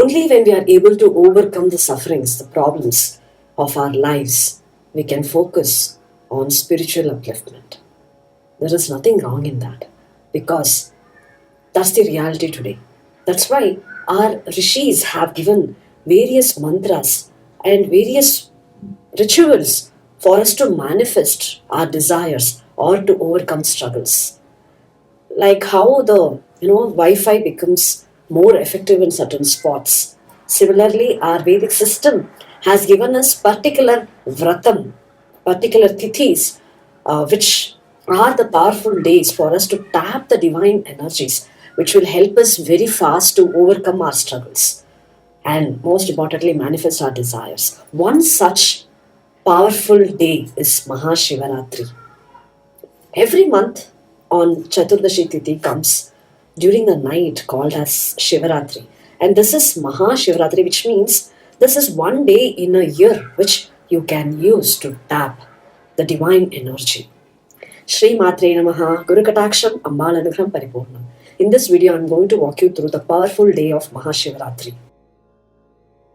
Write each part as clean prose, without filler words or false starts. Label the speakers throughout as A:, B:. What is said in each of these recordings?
A: Only when we are able to overcome the sufferings, the problems of our lives, we can focus on spiritual upliftment. There is nothing wrong in that because that's the reality today. That's why our rishis have given various mantras and various rituals for us to manifest our desires or to overcome struggles. Like how the Wi-Fi becomes more effective in certain spots. Similarly, our Vedic system has given us particular vratam, particular tithis, which are the powerful days for us to tap the divine energies, which will help us very fast to overcome our struggles and most importantly manifest our desires. One such powerful day is Mahashivaratri. Every month on Chaturdashi Tithi comes during the night called as Shivaratri. And this is Mahashivaratri, which means this is one day in a year which you can use to tap the divine energy. Shri Matre Namaha Guru Kataksham Ammal Anugram Paripurnam. In this video, I'm going to walk you through the powerful day of Mahashivaratri.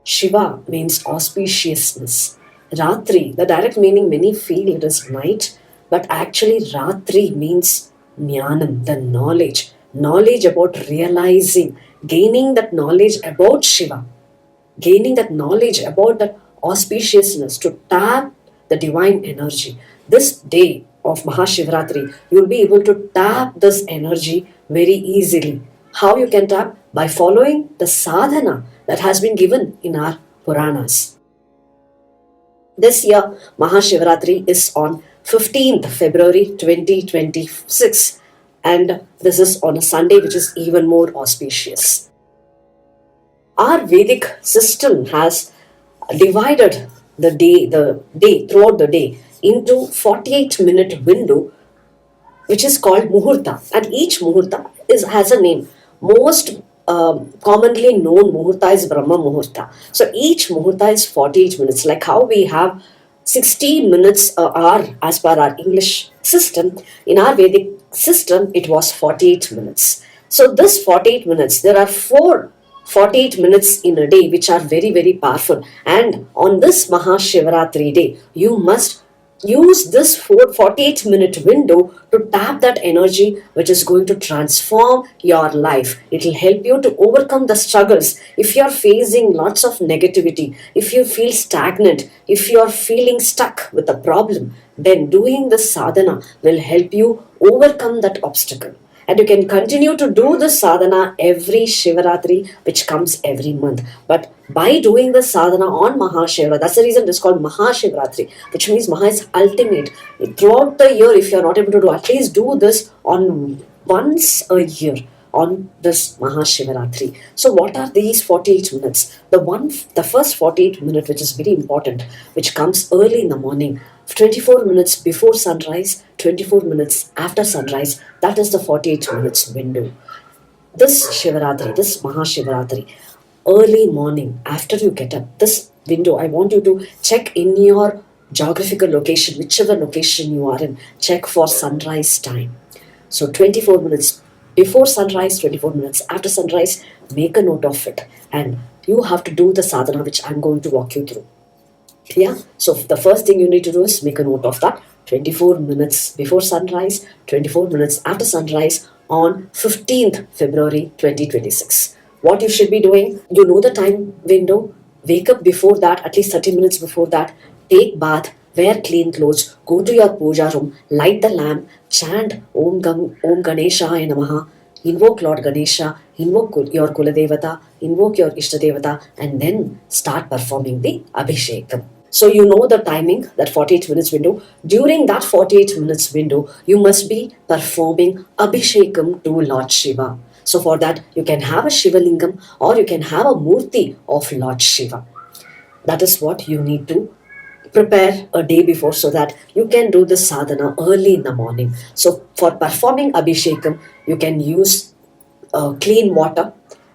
A: Shiva means auspiciousness. Ratri, the direct meaning many feel it is night, but actually Ratri means jnanam, the knowledge. Knowledge about realizing, gaining that knowledge about Shiva, gaining that knowledge about that auspiciousness to tap the divine energy. This day of Mahashivaratri, you'll be able to tap this energy very easily. How you can tap? By following the sadhana that has been given in our Puranas. This year, Mahashivaratri is on 15th February 2026, and this is on a Sunday, which is even more auspicious. Our Vedic system has divided the day throughout the day into 48-minute window, which is called Muhurta, and each Muhurta has a name. Most commonly known Muhurta is Brahma Muhurta. So each Muhurta is 48 minutes, like how we have 60 minutes hour as per our English system. In our Vedic system, it was 48 minutes. So this 48 minutes, there are 48 minutes in a day which are very, very powerful. And on this Mahashivaratri day, you must use this 48-minute window to tap that energy which is going to transform your life. It will help you to overcome the struggles. If you are facing lots of negativity, if you feel stagnant, if you are feeling stuck with a problem, then doing the sadhana will help you overcome that obstacle. And you can continue to do the sadhana every Shivaratri, which comes every month. But by doing the sadhana on Mahashivaratri, that's the reason it is called Mahashivaratri, which means Maha is ultimate. Throughout the year, if you are not able to do, at least do this on once a year on this Mahashivaratri. So what are these 48 minutes? The first 48 minute, which is very important, which comes early in the morning, 24 minutes before sunrise, 24 minutes after sunrise, that is the 48 minutes window. This Shivaratri, this Mahashivaratri, early morning, after you get up, this window, I want you to check in your geographical location, whichever location you are in, check for sunrise time. So 24 minutes before sunrise, 24 minutes after sunrise, make a note of it. And you have to do the sadhana, which I'm going to walk you through. Yeah, so the first thing you need to do is make a note of that. 24 minutes before sunrise, 24 minutes after sunrise on 15th February 2026. What you should be doing, you know the time window, wake up before that, at least 30 minutes before that, take bath, wear clean clothes, go to your puja room, light the lamp, chant Om Ganeshaya Namaha, invoke Lord Ganesha, invoke your Kuladevata, invoke your Ishtadevata, and then start performing the Abhishekam. So you know the timing, that 48 minutes window. During that 48 minutes window, you must be performing Abhishekam to Lord Shiva. So for that, you can have a Shiva Lingam or you can have a Murti of Lord Shiva. That is what you need to prepare a day before so that you can do the sadhana early in the morning. So for performing Abhishekam, you can use clean water,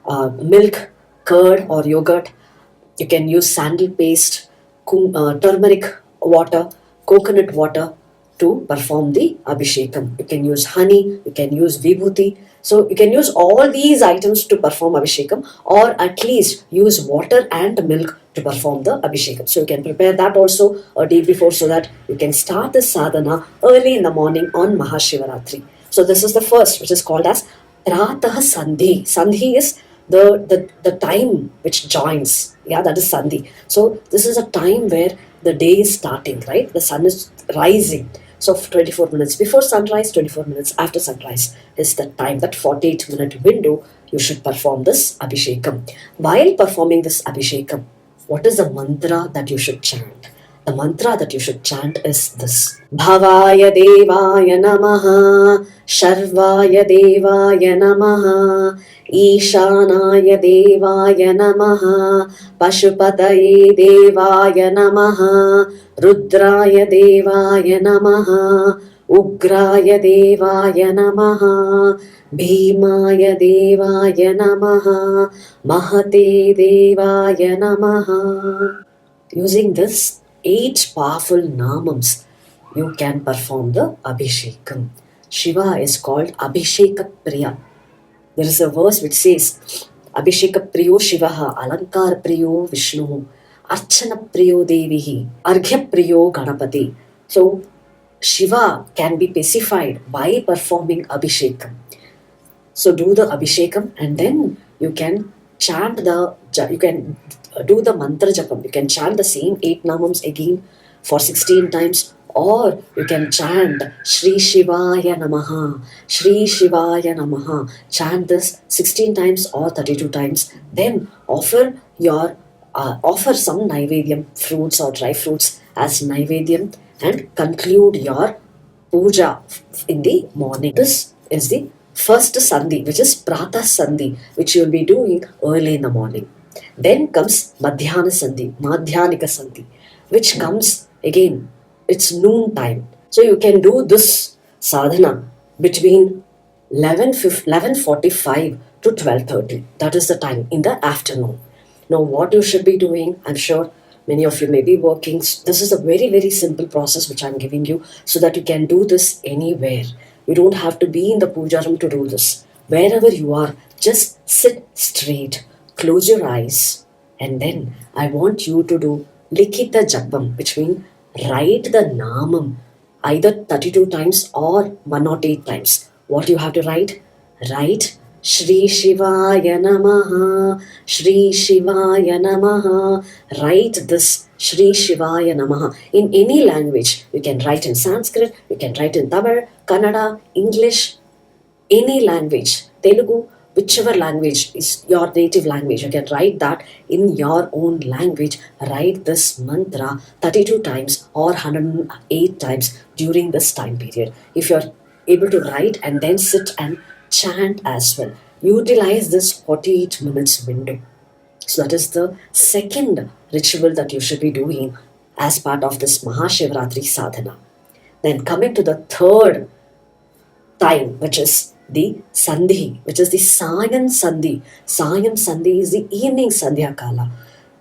A: milk, curd or yogurt. You can use sandal paste, turmeric water, coconut water, to perform the Abhishekam. You can use honey, you can use vibhuti. So you can use all these items to perform Abhishekam, or at least use water and milk to perform the Abhishekam. So you can prepare that also a day before so that you can start the sadhana early in the morning on Mahashivaratri. So this is the first, which is called as Pratah Sandhi. Sandhi is the time which joins. Yeah, that is Sandhi. So this is a time where the day is starting, right? The sun is rising. So 24 minutes before sunrise, 24 minutes after sunrise is the time, that 48-minute window you should perform this Abhishekam. While performing this Abhishekam, what is the mantra that you should chant? The mantra that you should chant is this: Bhavaya Devaya Namaha, Sharvaya Devaya Namaha, Ishanaya Devaya Namaha, Pashupataye Devaya Namaha, Rudraya Devaya Namaha, Ugraya Devaya Namaha, Bhimaya Devaya Namaha, Mahate Devaya Namaha. Using this 8 powerful namams, you can perform the Abhishekam. Shiva is called Abhisheka Priya. There is a verse which says, Abhisheka Priyo Shivaha, Alankar Priyo Vishnu, Archana Priyo Devihi, Arghya Priyo Ganapati. So, Shiva can be pacified by performing Abhishekam. So, do the Abhishekam and then you can you can do the mantra japam. You can chant the same 8 namams again for 16 times, or you can chant Shri Shivaya Namaha, Shri Shivaya Namaha. Chant this 16 times or 32 times. Then offer some Naivedyam, fruits or dry fruits as Naivedyam, and conclude your puja in the morning. This is the first Sandhi, which is Pratah Sandhi, which you will be doing early in the morning. Then comes Madhyana Sandhi, Madhyanika Sandhi, which comes again, it's noon time. So you can do this sadhana between 11:45 to 12:30. That is the time in the afternoon. Now, what you should be doing, I'm sure many of you may be working. This is a very, very simple process which I'm giving you so that you can do this anywhere. You don't have to be in the puja room to do this. Wherever you are, just sit straight, close your eyes, and then I want you to do Likita Japam, which means write the Namam either 32 times or 108 times. What you have to write? Write Shri Shivaya Namaha, Shri Shivaya Namaha. Write this Shri Shivaya Namaha in any language. You can write in Sanskrit, you can write in Tamil, Kannada, English, any language, Telugu, whichever language is your native language. You can write that in your own language. Write this mantra 32 times or 108 times during this time period. If you're able to write and then sit and chant as well, utilize this 48 minutes window. So that is the second ritual that you should be doing as part of this Mahashivratri sadhana. Then coming to the third time, which is the Sandhi, which is the Sayam Sandhi. Sayam Sandhi is the evening Sandhya Kala.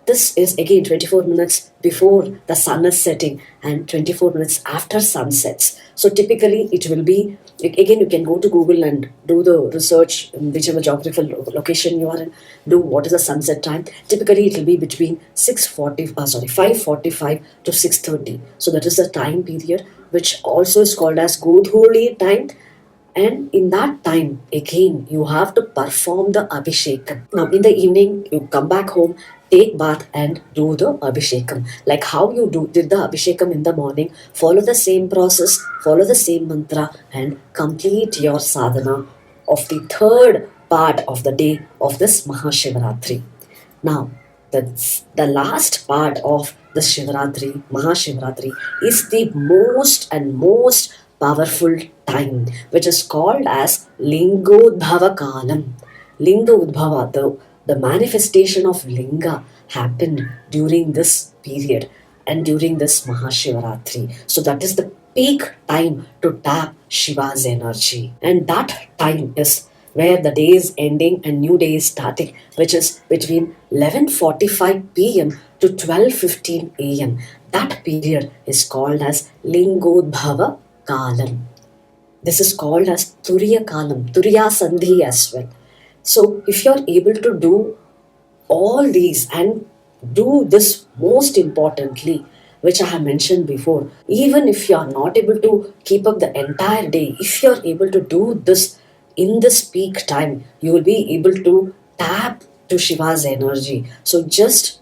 A: This is again 24 minutes before the sun is setting and 24 minutes after sunsets. So typically it will be, again you can go to Google and do the research in whichever geographical location you are in, do what is the sunset time. Typically it will be between 5:45 to 6:30. So that is the time period which also is called as Godhuli time. And in that time, again, you have to perform the Abhishekam. Now, in the evening, you come back home, take bath and do the Abhishekam. Like how you did the Abhishekam in the morning, follow the same process, follow the same mantra, and complete your sadhana of the third part of the day of this Mahashivaratri. Now, the last part of the Shivaratri, Mahashivaratri, is the most powerful time, which is called as Lingodbhava Kalam. Linga Udbhava, the manifestation of Linga happened during this period and during this Mahashivaratri. So that is the peak time to tap Shiva's energy. And that time is where the day is ending and new day is starting, which is between 11:45 p.m. to 12:15 a.m. That period is called as Lingodbhava Kalam. This is called as Turiya Kalam, Turiya Sandhi as well. So if you're able to do all these and do this most importantly, which I have mentioned before, even if you are not able to keep up the entire day, if you are able to do this in this peak time, you will be able to tap to Shiva's energy. So just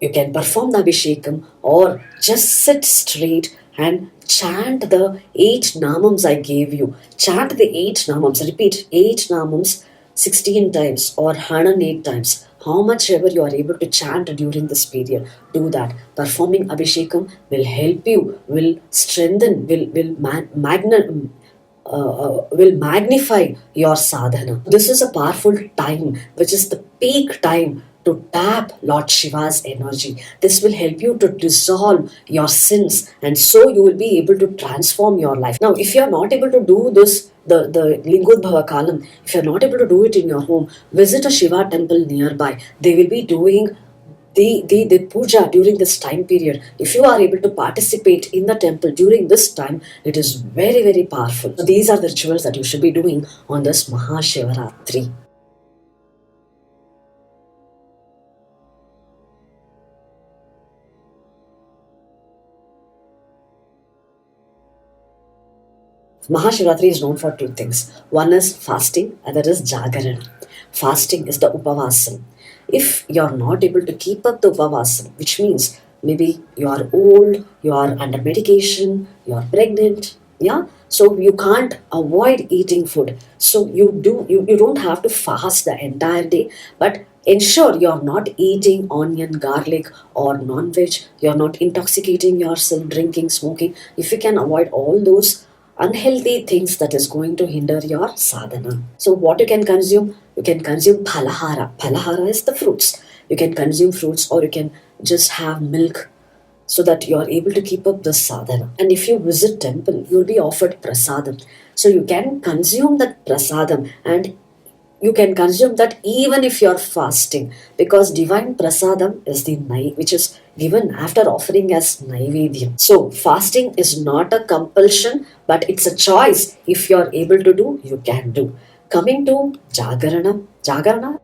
A: you can perform the Abhishekam or just sit straight and chant the 8 namams I gave you. Chant the 8 namams, repeat 8 namams 16 times or 108 times. How much ever you are able to chant during this period, do that. Performing Abhishekam will help you, will strengthen, will magnify your sadhana. This is a powerful time, which is the peak time to tap Lord Shiva's energy. This will help you to dissolve your sins, and so you will be able to transform your life. Now, if you are not able to do this, the Lingudbhava Kalam, if you are not able to do it in your home, visit a Shiva temple nearby. They will be doing the puja during this time period. If you are able to participate in the temple during this time, it is very, very powerful. So these are the rituals that you should be doing on this Mahashivaratri. Mahashivratri is known for 2 things. One is fasting, other is Jagarana. Fasting is the Upavasam. If you are not able to keep up the Upavasam, which means maybe you are old, you are under medication, you are pregnant, yeah, so you can't avoid eating food. So you don't have to fast the entire day, but ensure you're not eating onion, garlic, or non-veg. You're not intoxicating yourself, drinking, smoking. If you can avoid all those unhealthy things that is going to hinder your sadhana. So what you can consume phalahara. Phalahara is the fruits. You can consume fruits or you can just have milk so that you are able to keep up the sadhana. And if you visit temple, you'll be offered prasadam. So you can consume that prasadam and you can consume that even if you're fasting, because divine prasadam is the which is given after offering as naivedyam. So fasting is not a compulsion, but it's a choice. If you're able to do, you can do. Coming to Jagarana,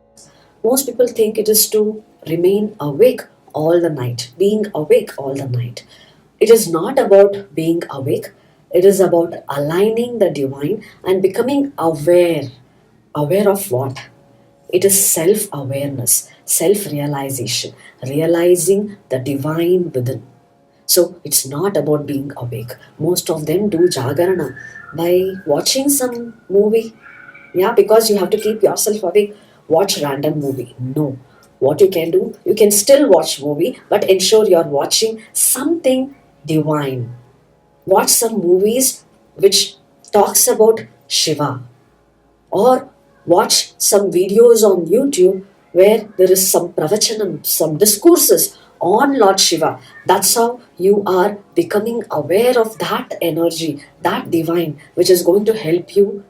A: most people think it is to remain awake all the night, being awake all the night. It is not about being awake, it is about aligning the divine and becoming aware. Aware of what? It is self awareness, self realization, realizing the divine within. So it's not about being awake. Most of them do Jagarana by watching some movie. Yeah, because you have to keep yourself awake. Watch random movie. No. What you can do, you can still watch movie, but ensure you're watching something divine. Watch some movies which talks about Shiva, or watch some videos on YouTube where there is some pravachanam, some discourses on Lord Shiva. That's how you are becoming aware of that energy, that divine, which is going to help you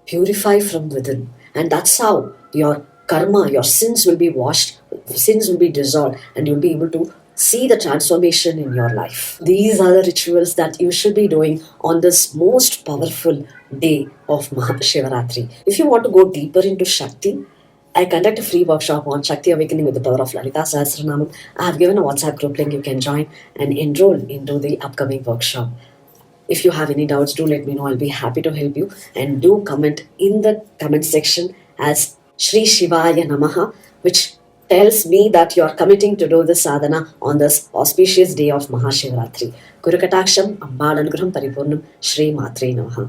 A: purify from within. And that's how your karma, your sins will be washed, sins will be dissolved, and you'll be able to see the transformation in your life. These are the rituals that you should be doing on this most powerful day of Mahashivaratri. If you want to go deeper into Shakti, I conduct a free workshop on Shakti Awakening with the Power of Lalita Sahasranamam. I have given a WhatsApp group link. You can join and enroll into the upcoming workshop. If you have any doubts, do let me know. I'll be happy to help you. And do comment in the comment section as Shri Shivaya Namaha, which tells me that you are committing to do this sadhana on this auspicious day of Mahashivaratri. Guru Kataksham, Ambal Anugraham Paripurnam, Shri Matre Namaha.